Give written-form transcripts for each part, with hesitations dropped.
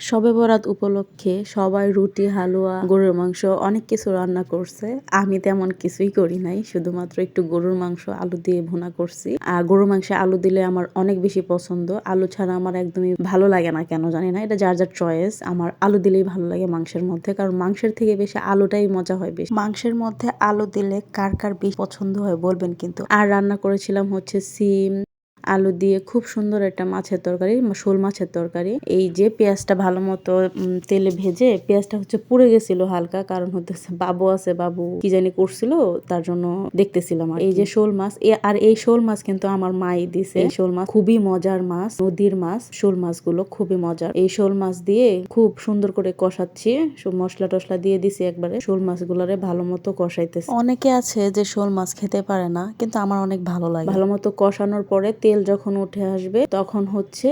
শবে বরাত উপলক্ষে সবাই রুটি, হালুয়া, গরুর মাংস অনেক কিছু রান্না করছে। আমি তেমন কিছুই করি নাই, শুধুমাত্র একটু গরুর মাংস আলু দিয়ে ভুনা করছি। আর গরুর মাংসে আলু দিলে আমার অনেক বেশি পছন্দ। আলু ছাড়া আমার একদমই ভালো লাগে না, কেন জানি না, এটা যার যার চয়েস। আমার আলু দিলেই ভালো লাগে মাংসের মধ্যে, কারণ মাংসের থেকে বেশি আলুটাই মজা হয় বেশি। মাংসের মধ্যে আলু দিলে কার কার বেশি পছন্দ হয় বলবেন কিন্তু। আর রান্না করেছিলাম হচ্ছে সিম আলু দিয়ে খুব সুন্দর একটা মাছের তরকারি, শোল মাছের তরকারি। এই যে পেঁয়াজটা ভালো মতো তেলে ভেজে, পেঁয়াজটা হচ্ছে পুড়ে গেছিল হালকা, কারণ হচ্ছে বাবু আছে, বাবু কি জানি করছিল, তার জন্য দেখতেছিলাম। আর এই যে শোল মাছ, আর এই শোল মাছ কিন্তু আমার মাই দিছে। এই শোল মাছ খুবই মজার মাছ, নদীর মাছ। শোল মাছগুলো খুবই মজার। এই শোল মাছ দিয়ে খুব সুন্দর করে কষাচ্ছি, সব মশলা টসলা দিয়ে দিছি একবারে। শোল মাছগুলোরে ভালো মতো কষাইতেছি। অনেকে আছে যে শোল মাছ খেতে পারে না, কিন্তু আমার অনেক ভালো লাগে। ভালো মতো কষানোর পরে তেল যখন উঠে আসবে, তখন হচ্ছে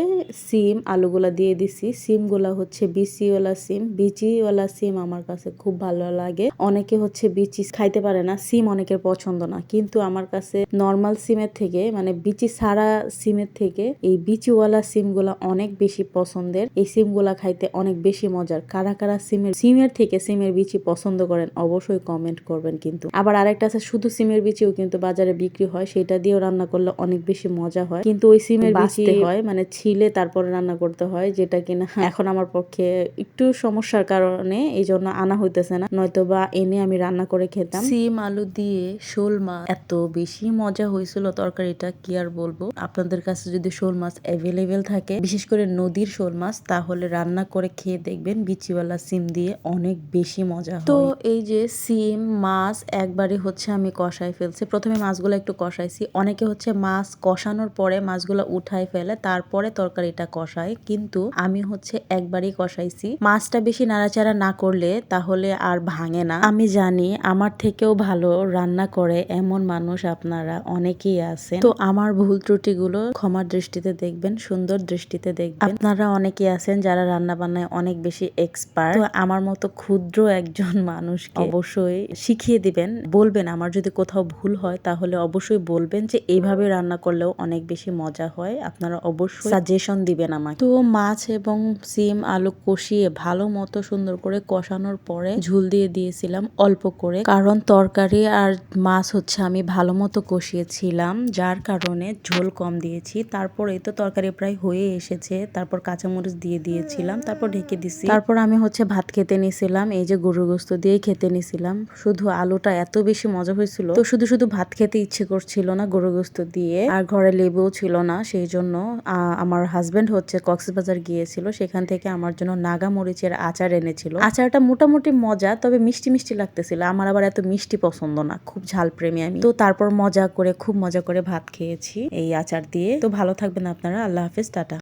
সিম আলুগুলা দিয়ে দিছি। সিমগুলা হচ্ছে বিচিওয়ালা সিম। বিচিওয়ালা সিম আমার কাছে খুব ভালো লাগে। অনেকে হচ্ছে বিচি খাইতে পারে না, সিম অনেকের পছন্দ না, কিন্তু আমার কাছে নর্মাল সিমের থেকে, মানে বিচি ছাড়া সিমের থেকে এই বিচিওয়ালা সিমগুলা অনেক বেশি পছন্দের। এই সিমগুলা খাইতে অনেক বেশি মজার। কারা কারা সিমের থেকে সিমের বিচি পছন্দ করেন অবশ্যই কমেন্ট করবেন কিন্তু। আবার আরেকটা আছে শুধু সিমের বিচিও কিন্তু বাজারে বিক্রি হয়, সেটা দিয়েও রান্না করলে অনেক বেশি মজা হয়, কিন্তু ওই সিমের বিচি হয়, মানে ছিলে তারপরে রান্না করতে হয়, যেটা কিনা এখন আমার পক্ষে একটু সমস্যার কারণে এই জন্য আনা হইতেছে না, নয়তো বা এনে আমি রান্না করে খেতাম। সিম আলু দিয়ে শোল মাছ এত বেশি মজা হয়েছিল তরকারিটা, কি আর বলবো। আপনাদের কাছে যদি শোল মাছ অ্যাভেলেবেল থাকে, বিশেষ করে নদীর শোল মাছ, তাহলে রান্না করে খেয়ে দেখবেন বিচিওয়ালা সিম দিয়ে অনেক বেশি মজা হয়। তো এই যে সিম মাছ একবারে হচ্ছে আমি কষাই ফেলছি। প্রথমে মাছগুলো একটু কষাইছি। অনেকে হচ্ছে মাছ কষানোর পরে মাছগুলো উঠাই ফেলে, তারপরে তরকারিটা কষায়, কিন্তু আমি হচ্ছে একবারই কষাইছি। মাছটা বেশি নাড়াচাড়া না করলে তাহলে আর ভাঙে না। আমি জানি আমার থেকেও ভালো রান্না করে এমন মানুষ আপনারা অনেকেই আছেন, তো আমার ভুল ত্রুটিগুলো ক্ষমার দৃষ্টিতে দেখবেন, সুন্দর দৃষ্টিতে দেখবেন। আপনারা অনেকেই আছেন যারা রান্না বান্নায় অনেক বেশি এক্সপার্ট, তো আমার মতো ক্ষুদ্র একজন মানুষকে অবশ্যই শিখিয়ে দিবেন, বলবেন আমার যদি কোথাও ভুল হয় তাহলে অবশ্যই বলবেন যে এইভাবে রান্না করলেও অনেক বেশি মজা হয়। আপনারা অবশ্যই সাজেশন দিবেন আমাকে। তো মাছ এবং সিম আলু কষিয়ে ভালো মতো সুন্দর করে কষানোর পরে ঝোল দিয়ে দিয়েছিলাম অল্প করে, কারণ তরকারি আর মাছ হচ্ছে আমি ভালো মতো কষিয়েছিলাম, যার কারণে ঝোল কম দিয়েছি। তারপরে তো তরকারি প্রায় হয়ে এসেছে, তারপর কাঁচামরিচ দিয়ে দিয়েছিলাম, তারপর ঢেকে দিছি। তারপর আমি হচ্ছে ভাত খেতে নিয়েছিলাম, এই যে গরুর গোস্ত দিয়ে খেতে নিয়েছিলাম। শুধু আলুটা এত বেশি মজা হয়েছিল, তো শুধু শুধু ভাত খেতে ইচ্ছে করছিল না গরুর গোস্ত দিয়ে, আর ঘরে লেবুও ছিল না, সেই জন্য আমার হাজবেন্ড হচ্ছে কক্সবাজার গিয়েছিল, সেখান থেকে আমার জন্য নাগা মরিচের আচার এনেছিল। আচারটা মোটামুটি মজা, তবে মিষ্টি মিষ্টি লাগতেছিল। আমার আবার এত মিষ্টি পছন্দ না, খুব ঝাল প্রেমী আমি। তো তারপর খুব মজা করে ভাত খেয়েছি এই আচার দিয়ে। তো ভালো থাকবেন আপনারা, আল্লাহ হাফেজ, টাটা।